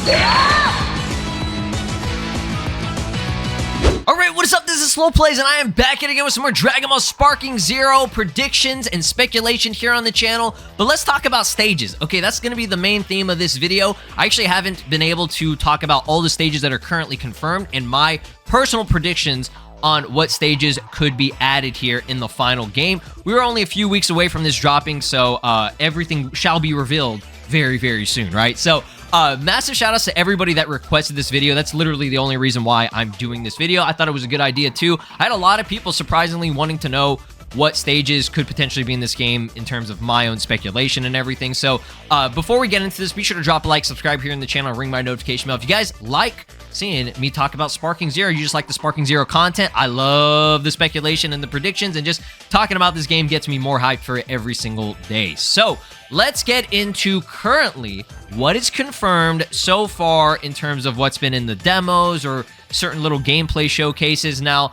Alright, what is up? This is SLOplays, and I am back again with some more Dragon Ball Sparking Zero predictions and speculation here on the channel. But let's talk about stages. Okay, that's going to be the main theme of this video. I actually haven't been able to talk about all the stages that are currently confirmed and my personal predictions on what stages could be added here in the final game. We were only a few weeks away from this dropping, so everything shall be revealed very, very soon, right? So, massive shout outs to everybody that requested this video. That's literally the only reason why I'm doing this video. I thought it was a good idea too. I had a lot of people surprisingly wanting to know what stages could potentially be in this game in terms of my own speculation and everything. So before we get into this, be sure to drop a like, subscribe here in the channel, and ring my notification bell. If you guys like seeing me talk about Sparking Zero, you just like the Sparking Zero content, I love the speculation and the predictions, and just talking about this game gets me more hyped for it every single day. So let's get into currently what is confirmed so far in terms of what's been in the demos or certain little gameplay showcases. Now,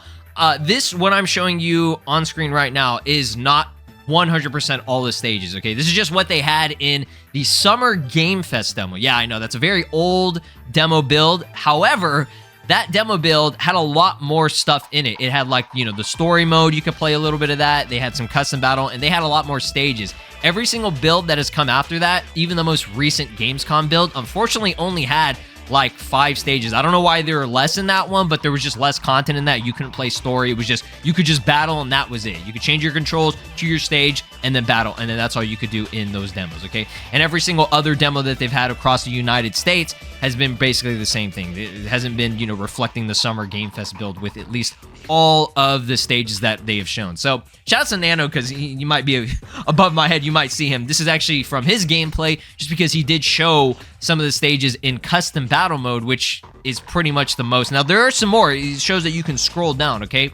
what I'm showing you on screen right now is not 100% all the stages, okay? This is just what they had in the Summer Game Fest demo. Yeah, I know, that's a very old demo build. However, that demo build had a lot more stuff in it. It had, like, you know, the story mode. You could play a little bit of that. They had some custom battle, and they had a lot more stages. Every single build that has come after that, even the most recent Gamescom build, unfortunately only had like 5 stages. I don't know why there were less in that one, but there was just less content in that. You couldn't play story. It was just, you could just battle and that was it. You could change your controls to your stage and then battle, and then that's all you could do in those demos, okay? And every single other demo that they've had across the United States has been basically the same thing. It hasn't been, you know, reflecting the Summer Game Fest build with at least all of the stages that they have shown. So shout out to Nano, because you might be above my head. You might see him. This is actually from his gameplay, just because he did show some of the stages in custom battle mode, which is pretty much the most. Now, there are some more. It shows that you can scroll down, okay?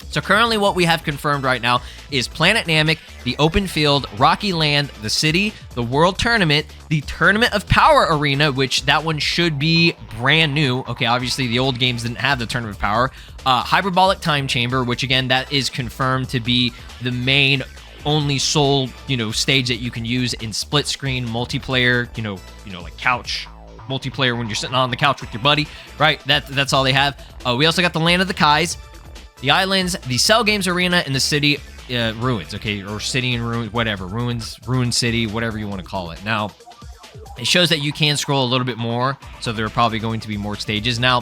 So currently what we have confirmed right now is Planet Namek, the Open Field, Rocky Land, the City, the World Tournament, the Tournament of Power Arena, which that one should be brand new. Okay, obviously the old games didn't have the Tournament of Power. Hyperbolic Time Chamber, which again, that is confirmed to be the main only sole, you know, stage that you can use in split screen multiplayer, you know, like couch multiplayer when you're sitting on the couch with your buddy, right? That's all they have. We also got the Land of the Kais, the Islands, the Cell Games Arena, and the City Ruins, okay? Or City in Ruins, whatever. Ruin City, whatever you want to call it. Now, it shows that you can scroll a little bit more, so there are probably going to be more stages. Now,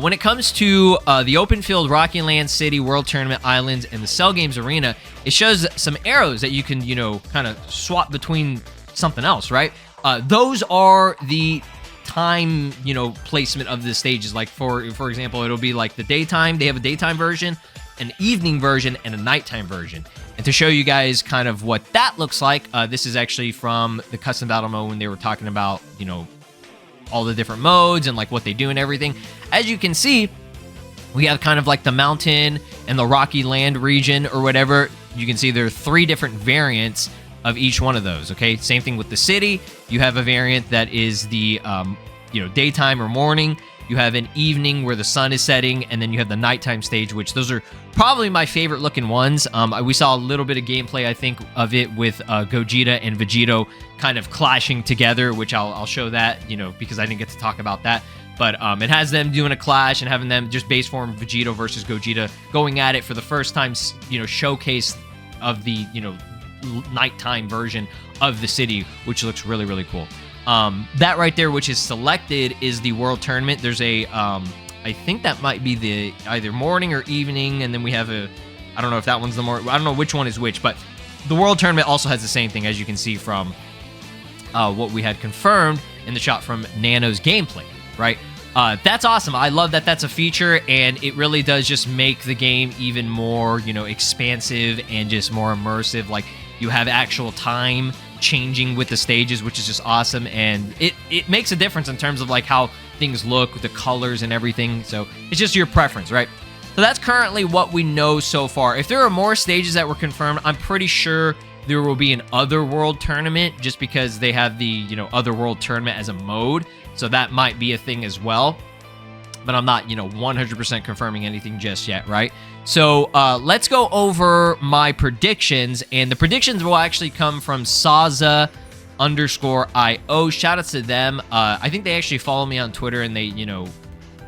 when it comes to the Open Field, Rocky Land, City, World Tournament, Islands, and the Cell Games Arena, it shows some arrows that you can, you know, kind of swap between something else, right? Those are the time, you know, placement of the stages. Like for example, it'll be like the daytime. They have a daytime version, an evening version, and a nighttime version. And to show you guys kind of what that looks like, this is actually from the custom battle mode when they were talking about, you know, all the different modes and like what they do and everything. As you can see, we have kind of like the mountain and the Rocky Land region or whatever. You can see there are 3 different variants of each one of those, okay? Same thing with the city. You have a variant that is the, you know, daytime or morning. You have an evening where the sun is setting, and then you have the nighttime stage, which those are probably my favorite looking ones. We saw a little bit of gameplay, I think, of it with Gogeta and Vegeta kind of clashing together, which I'll show that, you know, because I didn't get to talk about that. But it has them doing a clash and having them just base form Vegeta versus Gogeta going at it for the first time, you know, showcase of the, you know, nighttime version of the city, which looks really, really cool. That right there, which is selected, is the World Tournament. There's a, I think that might be the either morning or evening, and then we have a, I don't know if that one's the morning, I don't know which one is which, but the World Tournament also has the same thing, as you can see from what we had confirmed in the shot from Nano's gameplay, right? That's awesome. I love that that's a feature, and it really does just make the game even more, you know, expansive and just more immersive. Like, you have actual time changing with the stages, which is just awesome, and it makes a difference in terms of like how things look with the colors and everything. So it's just your preference, right? So that's currently what we know so far. If there are more stages that were confirmed, I'm pretty sure there will be an Otherworld tournament, just because they have the, you know, Otherworld tournament as a mode. So that might be a thing as well. But I'm not, you know, 100% confirming anything just yet, right? So let's go over my predictions. And the predictions will actually come from Saza _IO. Shout outs to them. I think they actually follow me on Twitter and they,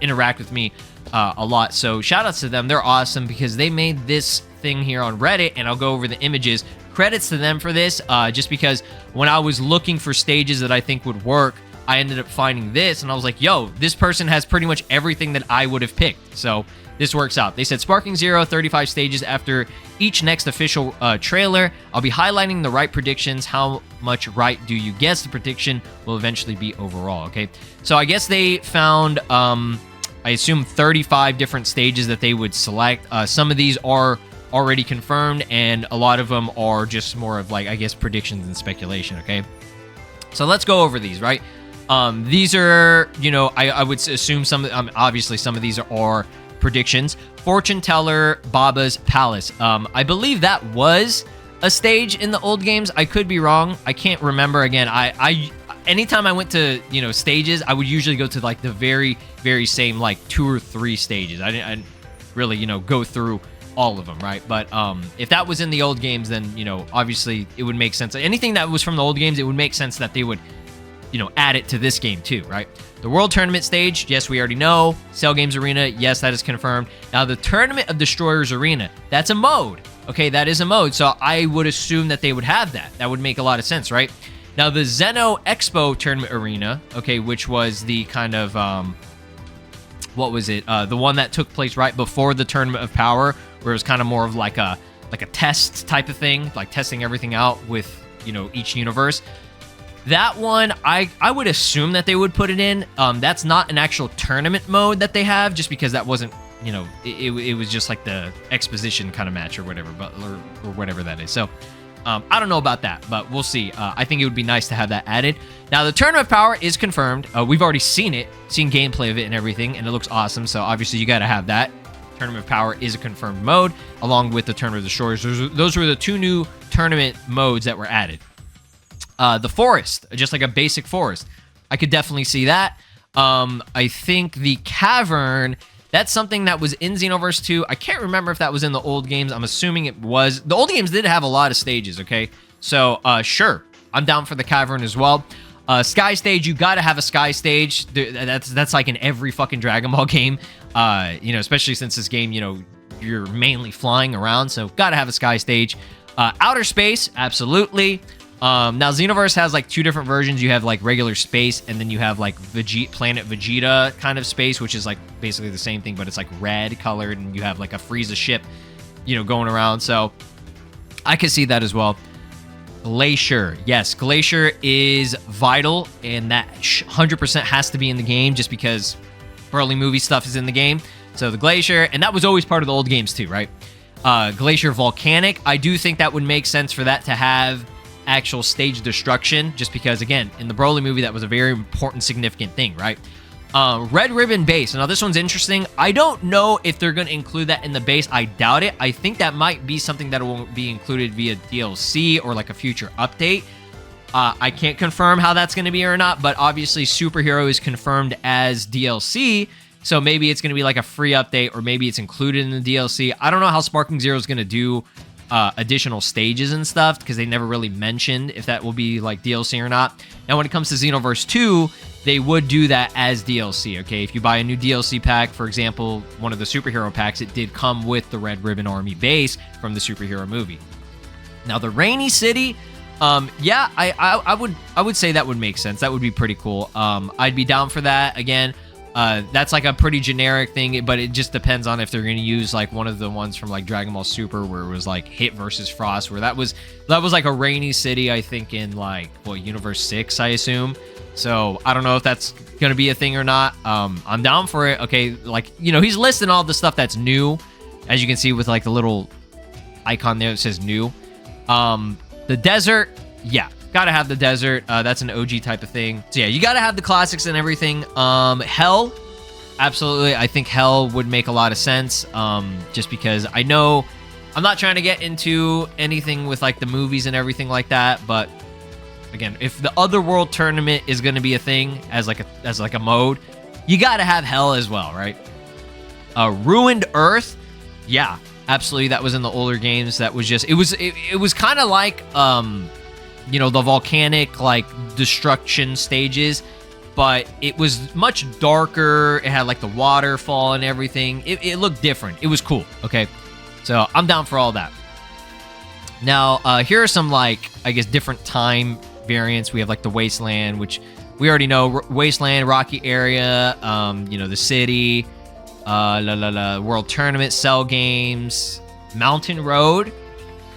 interact with me a lot. So shout outs to them. They're awesome because they made this thing here on Reddit, and I'll go over the images. Credits to them for this, just because when I was looking for stages that I think would work, I ended up finding this, and I was like, yo, this person has pretty much everything that I would have picked. So this works out. They said Sparking Zero, 35 stages after each next official trailer. I'll be highlighting the right predictions. How much right do you guess the prediction will eventually be overall, okay? So I guess they found, I assume, 35 different stages that they would select. Some of these are already confirmed, and a lot of them are just more of, like, I guess, predictions and speculation, okay? So let's go over these, right? These are, I would assume obviously some of these are predictions. Fortune Teller Baba's Palace. I believe that was a stage in the old games. I could be wrong. I can't remember. Again, I anytime I went to, stages, I would usually go to, like, the very, very same, like, 2 or 3 stages. I didn't really, go through all of them, right? But if that was in the old games, then, obviously it would make sense. Anything that was from the old games, it would make sense that they would, add it to this game too, right? The World Tournament stage, yes, we already know. Cell Games Arena, yes, that is confirmed. Now, the Tournament of Destroyers Arena, that's a mode. Okay, that is a mode, so I would assume that they would have that. That would make a lot of sense, right? Now, the Zeno Expo Tournament Arena, okay, which was the kind of, what was it? The one that took place right before the Tournament of Power, where it was kind of more of like a test type of thing, like testing everything out with, each universe. That one, I would assume that they would put it in. That's not an actual tournament mode that they have, just because that wasn't, it was just like the exposition kind of match or whatever, or whatever that is. So, I don't know about that, but we'll see. I think it would be nice to have that added. Now, the Tournament of Power is confirmed. We've already seen gameplay of it and everything, and it looks awesome. So obviously you got to have that. Tournament of Power is a confirmed mode, along with the Tournament of the Destroyers. Those were the 2 new tournament modes that were added. The Forest, just like a basic forest. I could definitely see that. I think the Cavern, that's something that was in Xenoverse 2. I can't remember if that was in the old games. I'm assuming it was. The old games did have a lot of stages, okay? So, sure. I'm down for the Cavern as well. Sky Stage, you gotta have a Sky Stage. That's like in every fucking Dragon Ball game. Especially since this game, you're mainly flying around, so gotta have a Sky Stage. Outer Space, absolutely. Now, Xenoverse has, like, 2 different versions. You have, like, regular space, and then you have, like, Planet Vegeta kind of space, which is, like, basically the same thing, but it's, like, red colored, and you have, like, a Frieza ship, going around. So I could see that as well. Glacier. Yes, Glacier is vital, and that 100% has to be in the game, just because early movie stuff is in the game. So the Glacier, and that was always part of the old games too, right? Glacier Volcanic. I do think that would make sense for that to have actual stage destruction, just because, again, in the Broly movie, that was a very important, significant thing, right? Red Ribbon Base. Now, this one's interesting. I don't know if they're going to include that in the base. I doubt it. I think that might be something that will be included via DLC or like a future update. I can't confirm how that's going to be or not, but obviously Superhero is confirmed as DLC, so maybe it's going to be like a free update, or maybe it's included in the DLC. I don't know how Sparking Zero is going to do additional stages and stuff, because they never really mentioned if that will be like DLC or not. Now, when it comes to Xenoverse 2, they would do that as DLC, okay? If you buy a new DLC pack, for example, one of the Superhero packs, it did come with the Red Ribbon Army base from the Superhero movie. Now, the Rainy City, yeah, I would say that would make sense. That would be pretty cool. I'd be down for that. Again, that's like a pretty generic thing, but it just depends on if they're going to use like one of the ones from like Dragon Ball Super, where it was like Hit versus Frost, where that was like a Rainy City, I think, in like Universe 6, I assume. So I don't know if that's going to be a thing or not. I'm down for it. Okay, like, he's listing all the stuff that's new, as you can see with like the little icon there that says new. The desert, yeah, gotta have the desert. That's an OG type of thing. So yeah, you gotta have the classics and everything. Hell, absolutely. I think Hell would make a lot of sense. Just because I know I'm not trying to get into anything with like the movies and everything like that, but again, if the Otherworld tournament is going to be a thing as like a mode, you got to have Hell as well, right? Ruined Earth, yeah, absolutely. That was in the older games. That was just it was kind of like you know, the volcanic, like, destruction stages, but it was much darker. It had, like, the waterfall and everything. It looked different. It was cool, okay? So I'm down for all that. Now, here are some, like, I guess, different time variants. We have, like, the Wasteland, which we already know. Wasteland, Rocky area, you know, the city, World Tournament, Cell Games, Mountain Road.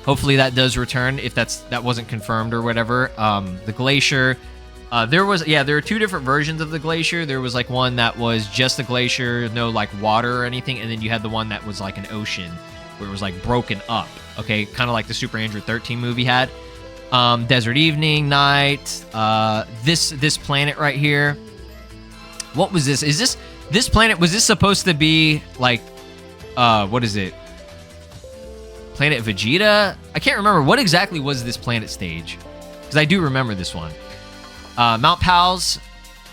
Hopefully that does return if that wasn't confirmed or whatever. The Glacier. There are two different versions of the Glacier. There was, like, one that was just a glacier, no, like, water or anything, and then you had the one that was, like, an ocean, where it was, like, broken up, okay? Kind of like the Super Android 13 movie had. Desert Evening, Night, this planet right here. What was this? Is this planet, was this supposed to be, like, what is it? Planet Vegeta? I can't remember. What exactly was this planet stage? Because I do remember this one. Mount Pals,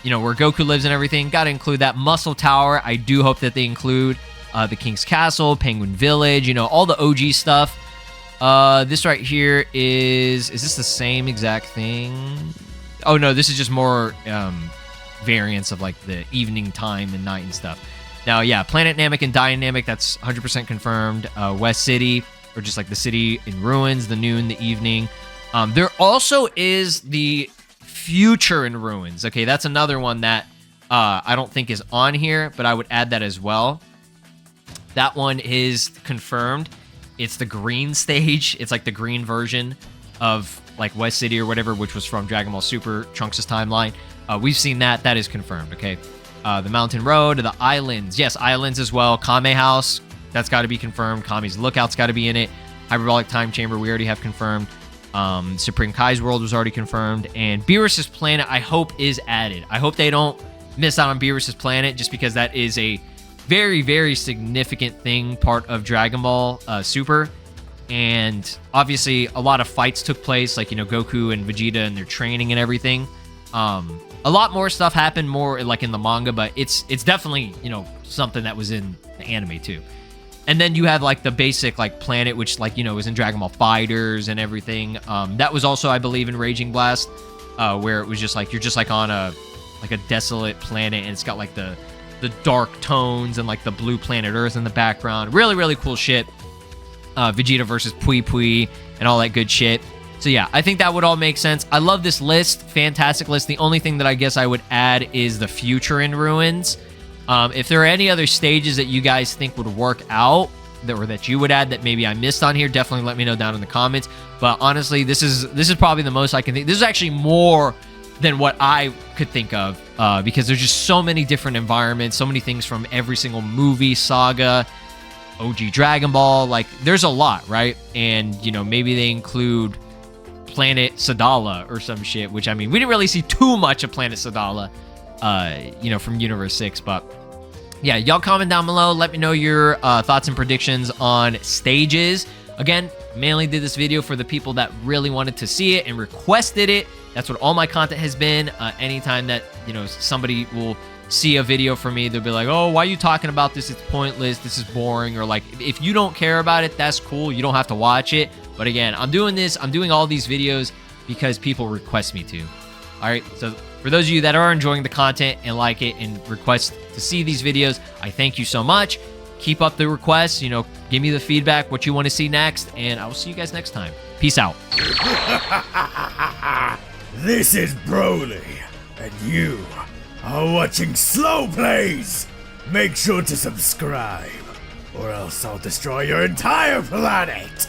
you know, where Goku lives and everything. Got to include that. Muscle Tower. I do hope that they include the King's Castle, Penguin Village, you know, all the OG stuff. This right here is this the same exact thing? Oh, no, this is just more variants of, like, the evening time and night and stuff. Now, yeah, Planet Namek and Dynamic, that's 100% confirmed. West City, or just, like, the city in ruins, the noon, the evening. There also is the Future in Ruins. Okay, that's another one that I don't think is on here, but I would add that as well. That one is confirmed. It's the green stage. It's like the green version of, like, West City or whatever, which was from Dragon Ball Super Trunks' timeline. We've seen that. That is confirmed, okay? The Mountain Road, the Islands. Yes, Islands as well. Kame House, that's got to be confirmed. Kame's Lookout's got to be in it. Hyperbolic Time Chamber, we already have confirmed. Supreme Kai's World was already confirmed. And Beerus's Planet, I hope, is added. I hope they don't miss out on Beerus's Planet, just because that is a very, very significant thing, part of Dragon Ball Super. And obviously, a lot of fights took place, like, you know, Goku and Vegeta and their training and everything. A lot more stuff happened, more like in the manga, but it's definitely, you know, something that was in the anime too. And then you have, like, the basic, like, planet, which, like, you know, was in Dragon Ball Fighters and everything. That was also, I believe, in Raging Blast, where it was just like, you're just, like, on a desolate planet, and it's got, like, the dark tones and, like, the blue planet Earth in the background. Really, really cool shit. Vegeta versus Pui Pui and all that good shit. So yeah, I think that would all make sense. I love this list. Fantastic list. The only thing that I guess I would add is the Future in Ruins. If there are any other stages that you guys think would work out, that you would add that maybe I missed on here, definitely let me know down in the comments. But honestly, this is probably the most I can think. This is actually more than what I could think of, because there's just so many different environments, so many things from every single movie, saga, OG Dragon Ball. Like, there's a lot, right? And, you know, maybe they include Planet Sadala or some shit, which, I mean, we didn't really see too much of Planet Sadala, you know, from Universe 6, but yeah, y'all comment down below. Let me know your thoughts and predictions on stages. Again, mainly did this video for the people that really wanted to see it and requested it. That's what all my content has been. Anytime that, you know, somebody will see a video from me, they'll be like, oh, why are you talking about this? It's pointless. This is boring. Or, like, if you don't care about it, that's cool. You don't have to watch it. But again, I'm doing all these videos because people request me to. All right, so for those of you that are enjoying the content and like it and request to see these videos, I thank you so much. Keep up the requests, you know, give me the feedback, what you want to see next, and I will see you guys next time. Peace out. This is Broly, and you are watching SLOplays. Make sure to subscribe, or else I'll destroy your entire planet.